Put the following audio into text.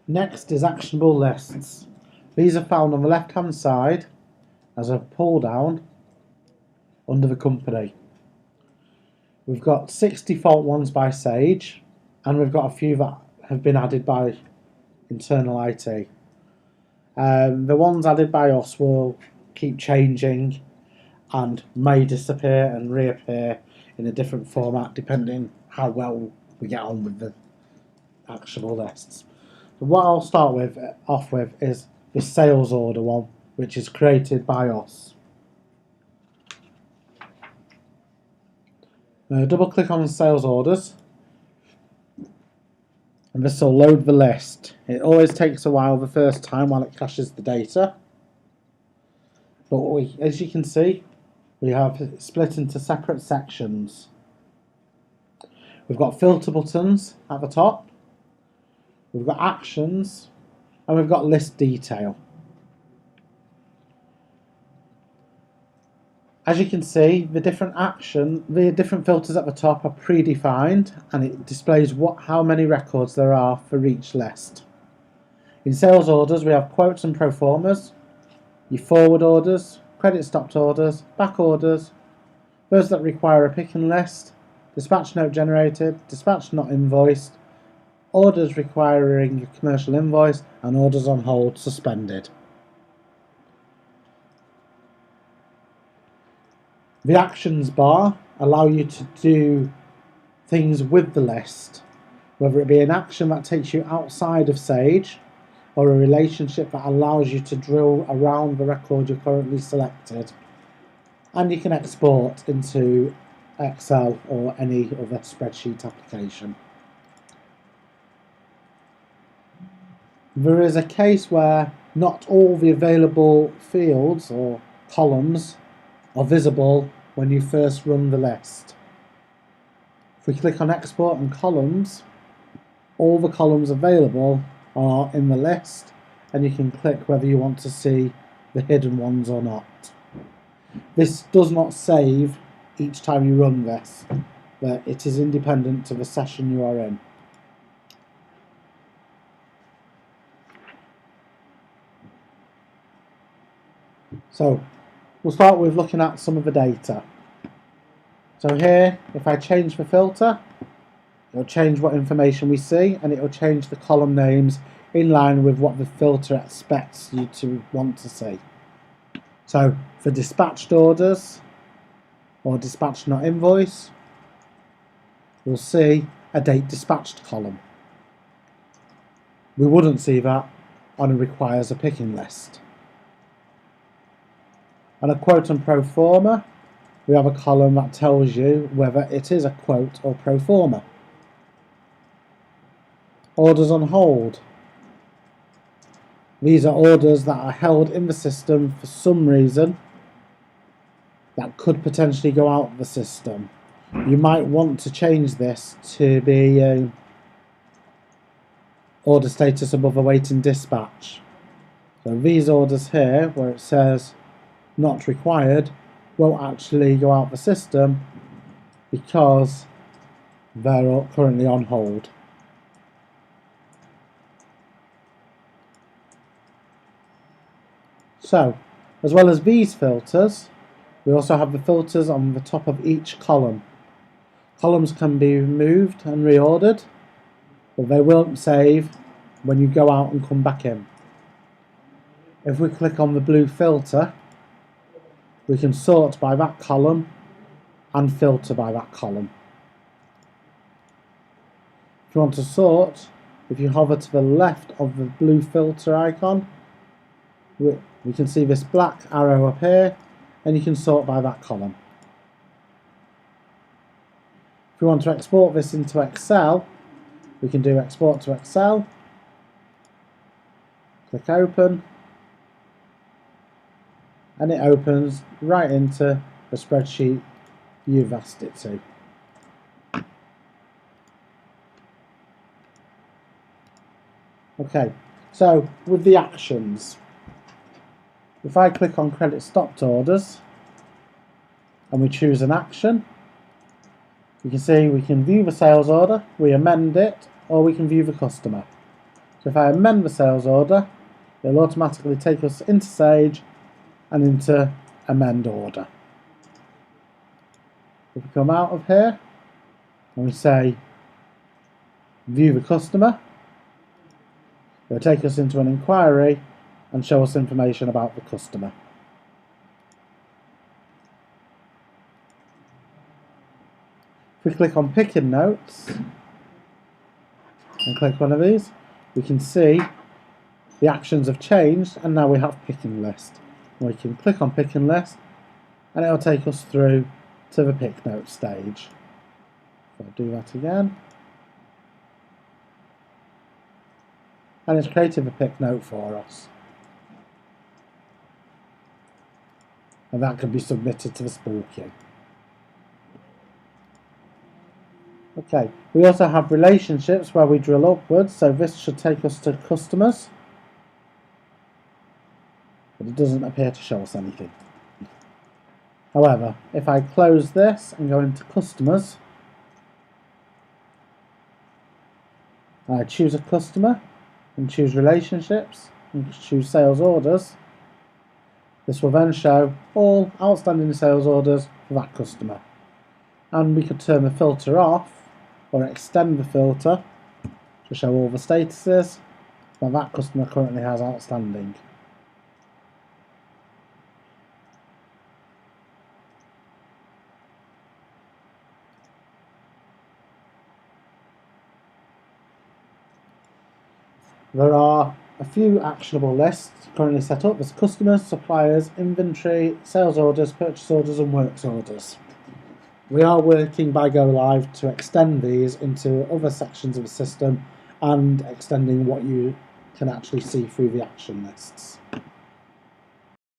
Next is actionable lists. These are found on the left hand side as a pull down under the company. We've got 6 default ones by Sage, and we've got a few that have been added by internal IT. The ones added by us will keep changing and may disappear and reappear in a different format depending how well we get on with the actionable lists. So what I'll start off with is the sales order one, which is created by us. Double click on sales orders and this will load the list. It always takes a while the first time while it caches the data, but as you can see, we have it split into separate sections. We've got filter buttons at the top, we've got actions, and we've got list detail. As you can see, the different filters at the top are predefined, and it displays how many records there are for each list. In sales orders, we have quotes and pro formas, your forward orders, credit stopped orders, back orders, those that require a picking list, dispatch note generated, dispatch not invoiced, orders requiring a commercial invoice, and orders on hold suspended. The actions bar allow you to do things with the list, whether it be an action that takes you outside of Sage or a relationship that allows you to drill around the record you're currently selected, and you can export into Excel or any other spreadsheet application. There is a case where not all the available fields or columns are visible when you first run the list. If we click on export and columns, all the columns available are in the list, and you can click whether you want to see the hidden ones or not. This does not save each time you run this, but it is independent to the session you are in. So we'll start with looking at some of the data. So here, if I change the filter, it'll change what information we see, and it'll change the column names in line with what the filter expects you to want to see. So for dispatched orders or dispatch not invoice, we'll see a date dispatched column. We wouldn't see that on a requires a picking list. On a quote and pro forma, we have a column that tells you whether it is a quote or pro forma. Orders on hold. These are orders that are held in the system for some reason that could potentially go out of the system. You might want to change this to be order status above awaiting dispatch. So these orders here, where it says not required, won't actually go out the system because they're currently on hold. So, as well as these filters, we also have the filters on the top of each column. Columns can be moved and reordered, but they won't save when you go out and come back in. If we click on the blue filter, we can sort by that column and filter by that column. If you want to sort, if you hover to the left of the blue filter icon, we can see this black arrow up here, and you can sort by that column. If we want to export this into Excel, we can do export to Excel, click open, and it opens right into the spreadsheet you've asked it to. Okay, so with the actions, if I click on credit stopped orders and we choose an action, you can see we can view the sales order, we amend it, or we can view the customer. So if I amend the sales order, it'll automatically take us into Sage and into amend order. If we come out of here and we say view the customer, it'll take us into an inquiry and show us information about the customer. If we click on picking notes and click one of these, we can see the actions have changed and now we have picking list. We can click on picking list and it will take us through to the pick note stage. So I'll do that again. And it's created the pick note for us. And that can be submitted to the spool queue. Okay, we also have relationships where we drill upwards, so this should take us to customers. But it doesn't appear to show us anything. However, if I close this and go into customers, I choose a customer and choose relationships and choose sales orders, this will then show all outstanding sales orders for that customer. And we could turn the filter off or extend the filter to show all the statuses that customer currently has outstanding. There are a few actionable lists currently set up. There's customers, suppliers, inventory, sales orders, purchase orders and works orders. We are working by Go Live to extend these into other sections of the system and extending what you can actually see through the action lists.